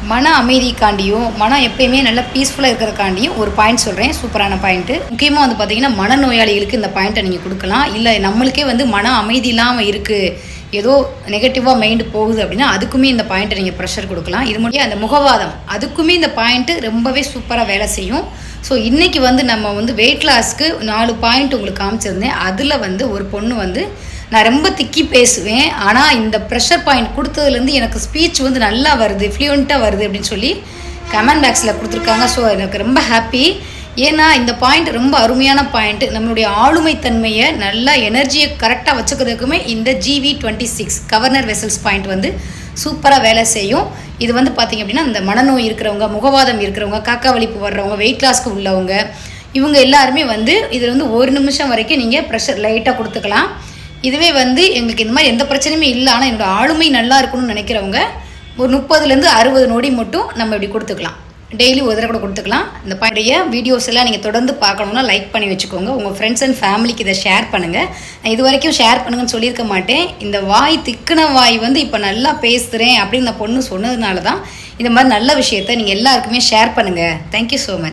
மன அமைதிக்காண்டியும் மனம் எப்பயுமே நல்லா பீஸ்ஃபுல்லாக இருக்கிறதுக்காண்டியும் ஒரு பாயிண்ட் சொல்கிறேன், சூப்பரான பாயிண்ட்டு. முக்கியமாக வந்து பார்த்திங்கன்னா மனநோயாளிகளுக்கு இந்த பாயிண்ட்டை நீங்கள் கொடுக்கலாம். இல்லை நம்மளுக்கே வந்து மன அமைதி இல்லாமல் இருக்குது, ஏதோ நெகட்டிவாக மைண்டு போகுது அப்படின்னா அதுக்குமே இந்த பாயிண்ட்டை நீங்கள் ப்ரெஷர் கொடுக்கலாம். இது முடிய அந்த முகவாதம் அதுக்குமே இந்த பாயிண்ட்டு ரொம்பவே சூப்பராக வேலை செய்யும். ஸோ இன்றைக்கி வந்து நம்ம வந்து வெயிட் லாஸ்க்கு 4 பாயிண்ட் உங்களுக்கு காமிச்சிருந்தேன். அதில் வந்து ஒரு பொண்ணு வந்து நான் ரொம்ப திக்கி பேசுவேன், ஆனால் இந்த ப்ரெஷர் பாயிண்ட் கொடுத்ததுலேருந்து எனக்கு ஸ்பீச் வந்து நல்லா வருது, ஃப்ளூயண்ட்டாக வருது அப்படின்னு சொல்லி கமெண்ட் பாக்ஸில் கொடுத்துருக்காங்க. ஸோ எனக்கு ரொம்ப ஹாப்பி. ஏன்னா இந்த பாயிண்ட் ரொம்ப அருமையான பாயிண்ட்டு. நம்மளுடைய ஆளுமைத்தன்மையை நல்லா எனர்ஜியை கரெக்டாக வச்சுக்கிறதுக்குமே இந்த GV26 கவர்னர் வெசல்ஸ் பாயிண்ட் வந்து சூப்பராக வேலை செய்யும். இது வந்து பார்த்திங்க அப்படின்னா இந்த மனநோய் இருக்கிறவங்க, முகவாதம் இருக்கிறவங்க, காக்கா வலிப்பு வர்றவங்க, வெயிட் லாஸ்க்கு உள்ளவங்க, இவங்க எல்லாருமே வந்து இதில் வந்து 1 நிமிஷம் வரைக்கும் நீங்கள் ப்ரெஷர் லைட்டாக கொடுத்துக்கலாம். இதுவே வந்து எங்களுக்கு இந்த மாதிரி எந்த பிரச்சனையுமே இல்லை, ஆனால் என்னோடய ஆளுமை நல்லா இருக்கணும்னு நினைக்கிறவங்க ஒரு 30லேருந்து 60 நொடி மட்டும் நம்ம இப்படி கொடுத்துக்கலாம். டெய்லி ஒரு தடவை கூட கொடுத்துக்கலாம். இந்த பழைய வீடியோஸ் எல்லாம் நீங்கள் தொடர்ந்து பார்க்கணுன்னா லைக் பண்ணி வச்சுக்கோங்க. உங்கள் ஃப்ரெண்ட்ஸ் அண்ட் ஃபேமிலிக்கு இதை ஷேர் பண்ணுங்கள். நான் இது வரைக்கும் ஷேர் பண்ணுங்கன்னு சொல்லியிருக்க மாட்டேன். இந்த வாய் திக்குன வாய் வந்து இப்போ நல்லா பேசுகிறேன் அப்படின்னு இந்த பொண்ணு சொன்னதுனால தான் இந்த மாதிரி நல்ல விஷயத்த நீங்கள் எல்லாருக்குமே ஷேர் பண்ணுங்கள். Thank you so much.